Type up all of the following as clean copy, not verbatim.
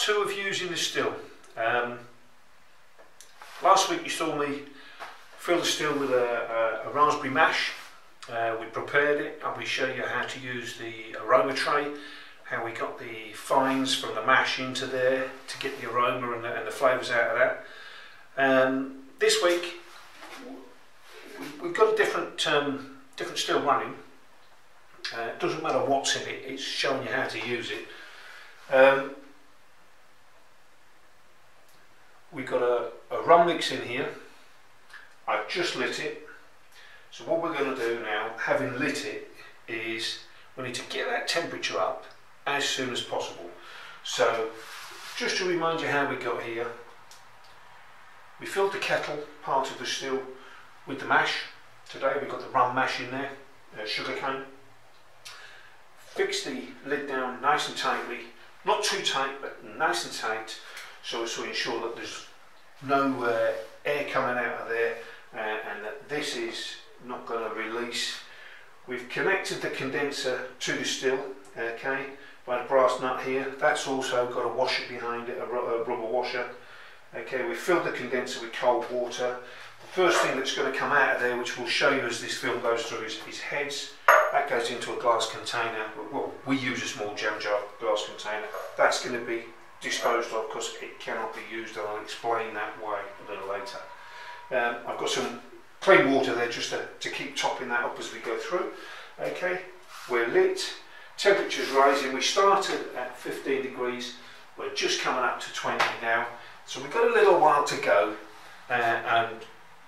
2 of using the still. Last week you saw me fill the still with a raspberry mash. We prepared it and we show you how to use the aroma tray, how we got the fines from the mash into there to get the aroma and the flavours out of that. This week we've got a different still running. It doesn't matter what's in it, it's showing you how to use it. We've got a rum mix in here. I've just lit it. So what we're going to do now, having lit it, is we need to get that temperature up as soon as possible. So just to remind you how we got here, we filled the kettle, part of the still, with the mash. Today we've got the rum mash in there, sugar cane. Fix the lid down nice and tightly, not too tight but nice and tight, so as to ensure that there's no air coming out of there and that this is not going to release. We've connected the condenser to the still, okay, by the brass nut here. That's also got a washer behind it, a rubber washer. Okay, we filled the condenser with cold water. The first thing that's going to come out of there, which we'll show you as this film goes through, is heads. That goes into a glass container. Well, we use a small jam jar glass container. That's going to be disposed of because it cannot be used, and I'll explain that why a little later. I've got some plain water there just to keep topping that up as we go through. Okay, we're lit, temperature's rising. We started at 15 degrees, we're just coming up to 20 now, so we've got a little while to go, and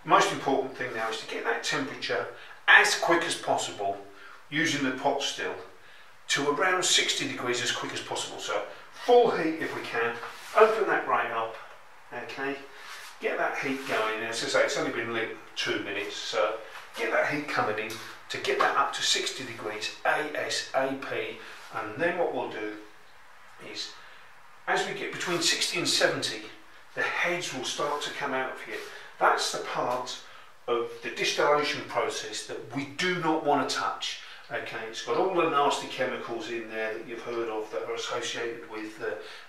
most important thing now is to get that temperature as quick as possible using the pot still to around 60 degrees as quick as possible. So full heat if we can, open that right up, okay, get that heat going. And as I say, it's only been lit 2 minutes, so get that heat coming in to get that up to 60 degrees ASAP. And then what we'll do is, as we get between 60 and 70, the heads will start to come out of here. That's the part of the distillation process that we do not want to touch. Okay, it's got all the nasty chemicals in there that you've heard of that are associated with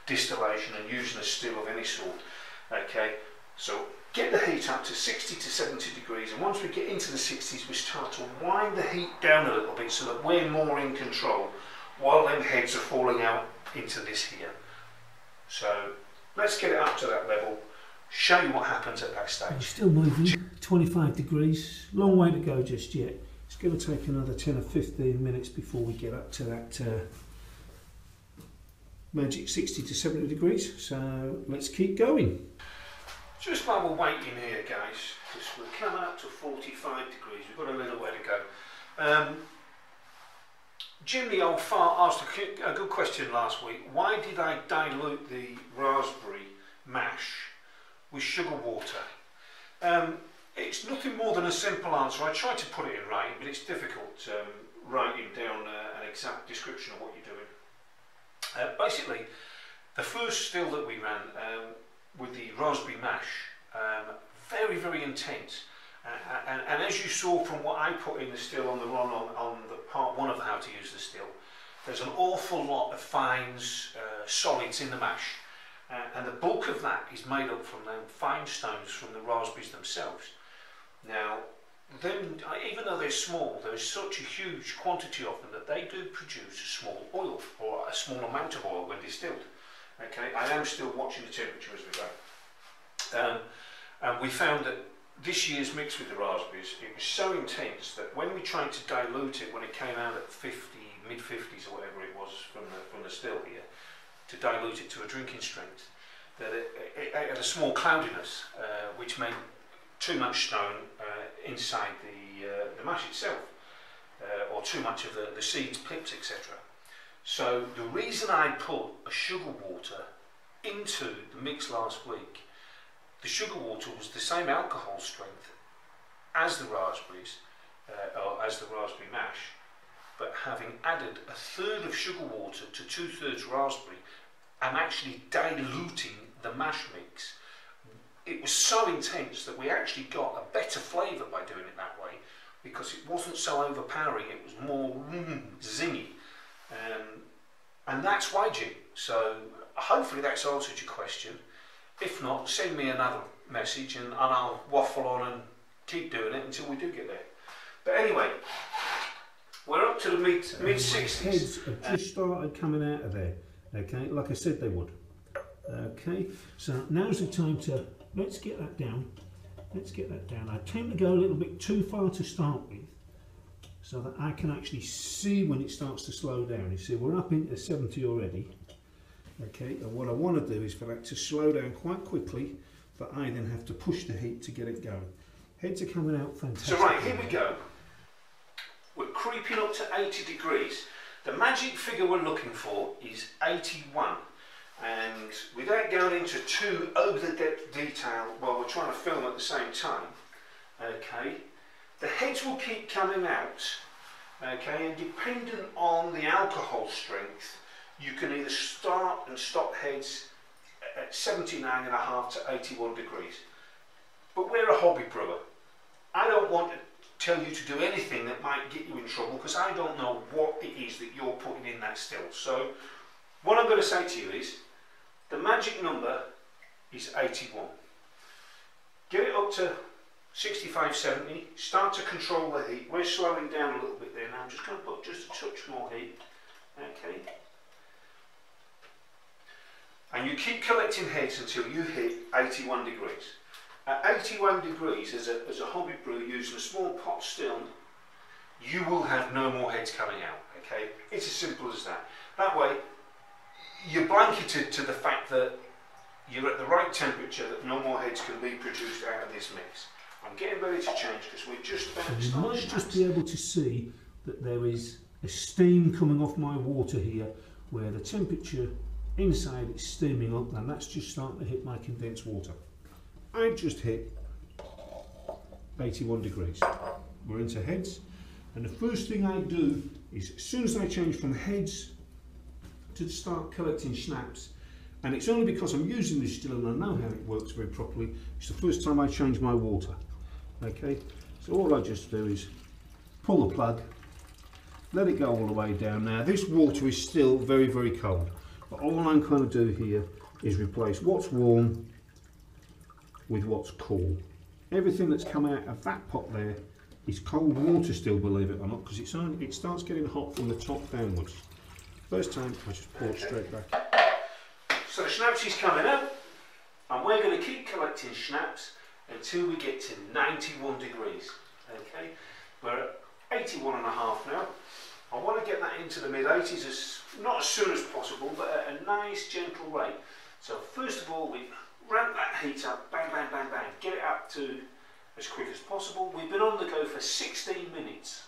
distillation and using a still of any sort. Okay, so get the heat up to 60 to 70 degrees, and once we get into the 60s we start to wind the heat down a little bit so that we're more in control while them heads are falling out into this here. So let's get it up to that level, show you what happens at that stage. Still moving, 25 degrees, long way to go just yet. It's going to take another 10 or 15 minutes before we get up to that magic 60 to 70 degrees, so let's keep going. Just while we're waiting here, guys, because we're coming up to 45 degrees, we've got a little way to go. Jim the old fart asked a good question last week. Why did I dilute the raspberry mash with sugar water? It's nothing more than a simple answer. I tried to put it in writing, but it's difficult writing down an exact description of what you're doing. Basically, the first still that we ran with the raspberry mash, very, very intense. And as you saw from what I put in the still on the part 1 of how to use the still, there's an awful lot of fines, solids in the mash. And the bulk of that is made up from them fine stones from the raspberries themselves. Now, even though they're small, there is such a huge quantity of them that they do produce a small oil, or a small amount of oil when distilled. Okay, I am still watching the temperature as we go. And we found that this year's mix with the raspberries, it was so intense that when we tried to dilute it, when it came out at 50, mid-50s or whatever it was from the still here, to dilute it to a drinking strength, that it had a small cloudiness, which meant too much stone inside the mash itself, or too much of the seeds, pips, etc. So the reason I put a sugar water into the mix last week, the sugar water was the same alcohol strength as the raspberries, or as the raspberry mash, but having added 1/3 of sugar water to 2/3 raspberry, I'm actually diluting the mash mix. It was so intense that we actually got a better flavour by doing it that way, because it wasn't so overpowering, it was more zingy. and that's waging. So hopefully that's answered your question. If not, send me another message and I'll waffle on and keep doing it until we do get there. But anyway, we're up to the mid 60s. Heads have just started coming out of there. Okay, like I said they would. Okay, so now's the time to, let's get that down. Let's get that down. I tend to go a little bit too far to start with, so that I can actually see when it starts to slow down. You see, we're up into 70 already. Okay, and what I want to do is for that to slow down quite quickly, but I then have to push the heat to get it going. Heads are coming out fantastic. So right, here we go. We're creeping up to 80 degrees. The magic figure we're looking for is 81. And without going into too over-the-depth detail while we're trying to film at the same time, okay, the heads will keep coming out, okay, and depending on the alcohol strength, you can either start and stop heads at 79.5 to 81 degrees. But we're a hobby brewer. I don't want to tell you to do anything that might get you in trouble, because I don't know what it is that you're putting in that still. So what I'm going to say to you is, the magic number is 81. Get it up to 65, 70, start to control the heat. We're slowing down a little bit there now. I'm just going to put just a touch more heat. Okay. And you keep collecting heads until you hit 81 degrees. At 81 degrees, as a hobby brewer using a small pot still, you will have no more heads coming out. Okay. It's as simple as that. That way, you're blanketed to the fact that you're at the right temperature, that no more heads can be produced out of this mix. I'm getting ready to change because we're just about to start. You might just be able to see that there is a steam coming off my water here, where the temperature inside is steaming up, and that's just starting to hit my condensed water. I've just hit 81 degrees. We're into heads, and the first thing I do is, as soon as I change from heads to start collecting schnapps, and it's only because I'm using this still and I know how it works very properly, it's the first time I change my water. Okay, so all I just do is pull the plug, let it go all the way down. Now this water is still very, very cold, but all I'm going to do here is replace what's warm with what's cool. Everything that's come out of that pot there is cold water still, believe it or not, because it starts getting hot from the top downwards. First time I just pour it straight back. So the schnapps is coming out, and we're going to keep collecting schnapps until we get to 91 degrees. Okay, we're at 81.5 now. I want to get that into the mid 80s, not as soon as possible, but at a nice gentle rate. So first of all, we ramp that heat up, bang, bang, bang, bang, get it up to as quick as possible. We've been on the go for 16 minutes.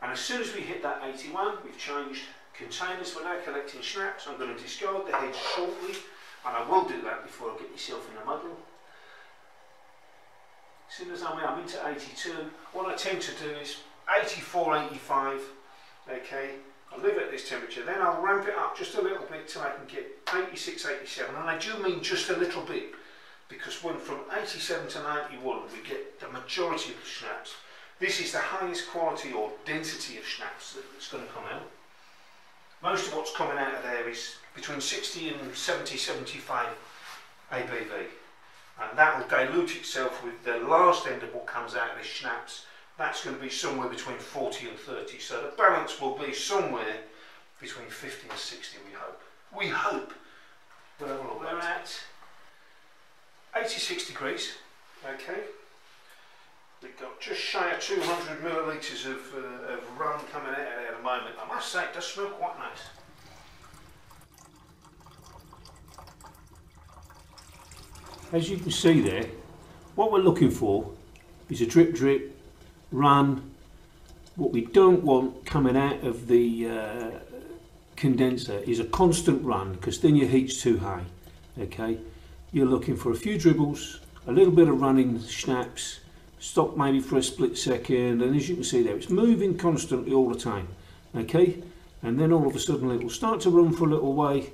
And as soon as we hit that 81, we've changed containers. We're now collecting schnapps. I'm going to discard the heads shortly, and I will do that before I get myself in a muddle. As soon as I'm into 82, what I tend to do is 84, 85, okay, I'll leave it at this temperature, then I'll ramp it up just a little bit till I can get 86, 87, and I do mean just a little bit, because when from 87 to 91 we get the majority of the schnapps. This is the highest quality or density of schnapps that's going to come out. Most of what's coming out of there is between 60 and 70, 75 ABV. And that will dilute itself with the last end of what comes out of this schnapps. That's going to be somewhere between 40 and 30. So the balance will be somewhere between 50 and 60, we hope. We hope. We'll have a look. We're at 86 degrees. Okay. We've got just shy of 200 millilitres of rum coming out of there at the moment. I must say, it does smell quite nice. As you can see there, what we're looking for is a drip drip run. What we don't want coming out of the condenser is a constant run, because then your heat's too high. Okay, you're looking for a few dribbles, a little bit of running schnapps, stop maybe for a split second, and as you can see there, it's moving constantly all the time. Okay, and then all of a sudden it will start to run for a little way,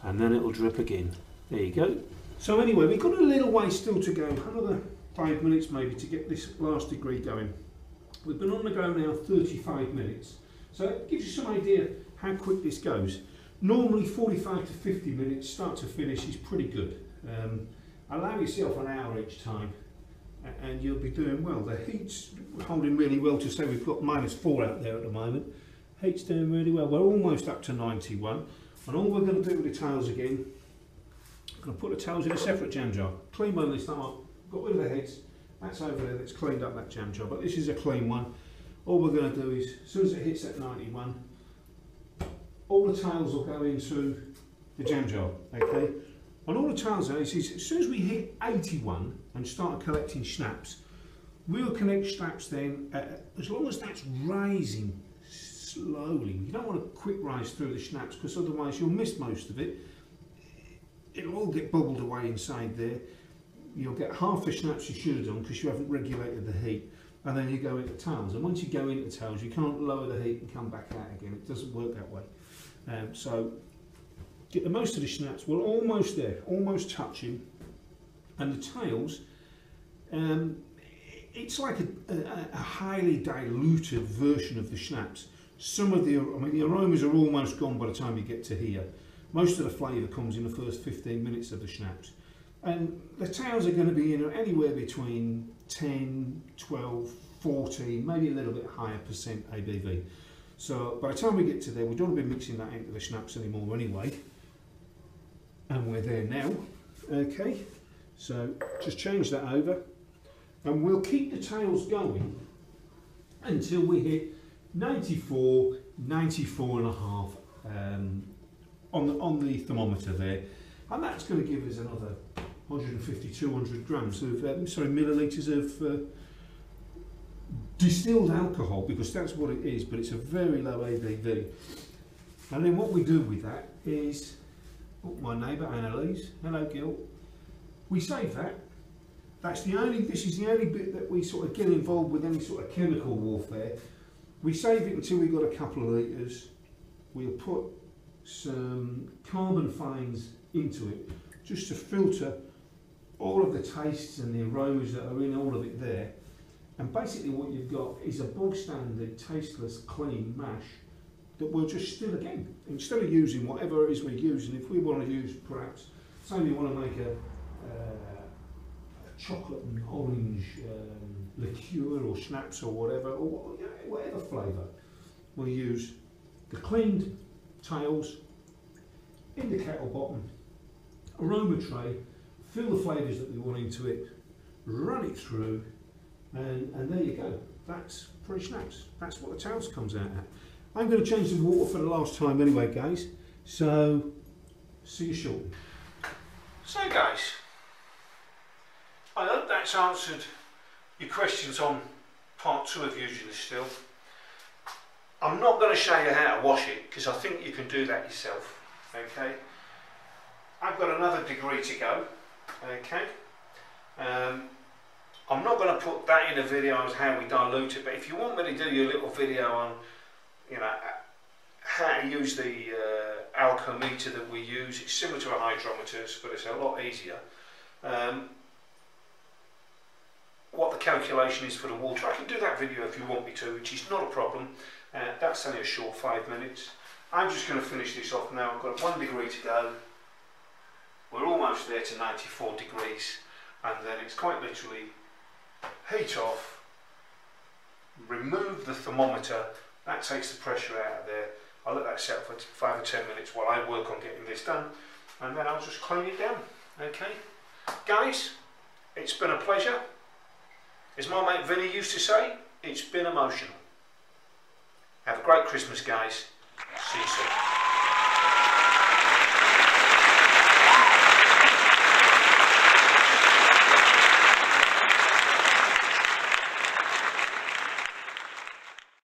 and then it will drip again. There you go. So anyway, we've got a little way still to go, another 5 minutes maybe to get this last degree going. We've been on the go now 35 minutes, so it gives you some idea how quick this goes. Normally 45 to 50 minutes, start to finish, is pretty good. Allow yourself an hour each time and you'll be doing well. The heat's holding really well. To say we've got -4 out there at the moment. Heat's doing really well. We're almost up to 91, and all we're going to do with the tails again, I'm going to put the tails in a separate jam jar. Clean one this time up, got rid of the heads, that's over there, that's cleaned up that jam jar, but this is a clean one. All we're going to do is, as soon as it hits that 91, all the tails will go into the jam jar, okay? And all the tails are, is as soon as we hit 81 and start collecting schnapps, we'll collect schnapps then, as long as that's rising slowly. You don't want a quick rise through the schnapps because otherwise you'll miss most of it. It'll all get bubbled away inside there. You'll get half the schnapps you should have done because you haven't regulated the heat, and then you go into tails. And once you go into tails, you can't lower the heat and come back out again. It doesn't work that way. So get the most of the schnapps. We're almost there, almost touching. And the tails, it's like a highly diluted version of the schnapps. Some of the aromas are almost gone by the time you get to here. Most of the flavour comes in the first 15 minutes of the schnapps. And the tails are going to be in anywhere between 10, 12, 14, maybe a little bit higher percent ABV. So by the time we get to there, we don't want to be mixing that into the schnapps anymore anyway. And we're there now. Okay, so just change that over. And we'll keep the tails going until we hit 94, 94.5 on the thermometer there. And that's going to give us another 150, 200 grams of, millilitres of distilled alcohol, because that's what it is, but it's a very low ABV. And then what we do with that is, my neighbour Annalise, hello Gil, we save that. This is the only bit that we sort of get involved with any sort of chemical warfare. We save it until we've got a couple of litres. We'll put some carbon fines into it just to filter all of the tastes and the aromas that are in all of it there. And basically what you've got is a bog standard, tasteless, clean mash that we'll just still again. Instead of using whatever it is we're using, if we want to use perhaps, say we want to make a chocolate and orange liqueur or schnapps or whatever, or whatever flavour, we'll use the cleaned tails in the kettle bottom, aroma tray, fill the flavours that we want into it, run it through, and there you go. That's pretty schnapps. That's what the tails comes out at. I'm going to change the water for the last time anyway, guys, so see you shortly. So guys, I hope that's answered your questions on part 2 of using the still. I'm not going to show you how to wash it because I think you can do that yourself. Okay, I've got another degree to go. Okay, I'm not going to put that in a video as how we dilute it, but if you want me to do your little video on, how to use the alcometer that we use, it's similar to a hydrometer, but it's a lot easier. What the calculation is for the water, I can do that video if you want me to, which is not a problem. That's only a short 5 minutes. I'm just going to finish this off now. I've got 1 degree to go. We're almost there to 94 degrees, and then it's quite literally heat off, remove the thermometer, that takes the pressure out of there. I'll let that set for 5 or 10 minutes while I work on getting this done, and then I'll just clean it down. Okay, guys, it's been a pleasure. As my mate Vinny used to say, it's been emotional. Have a great Christmas, guys. See you soon.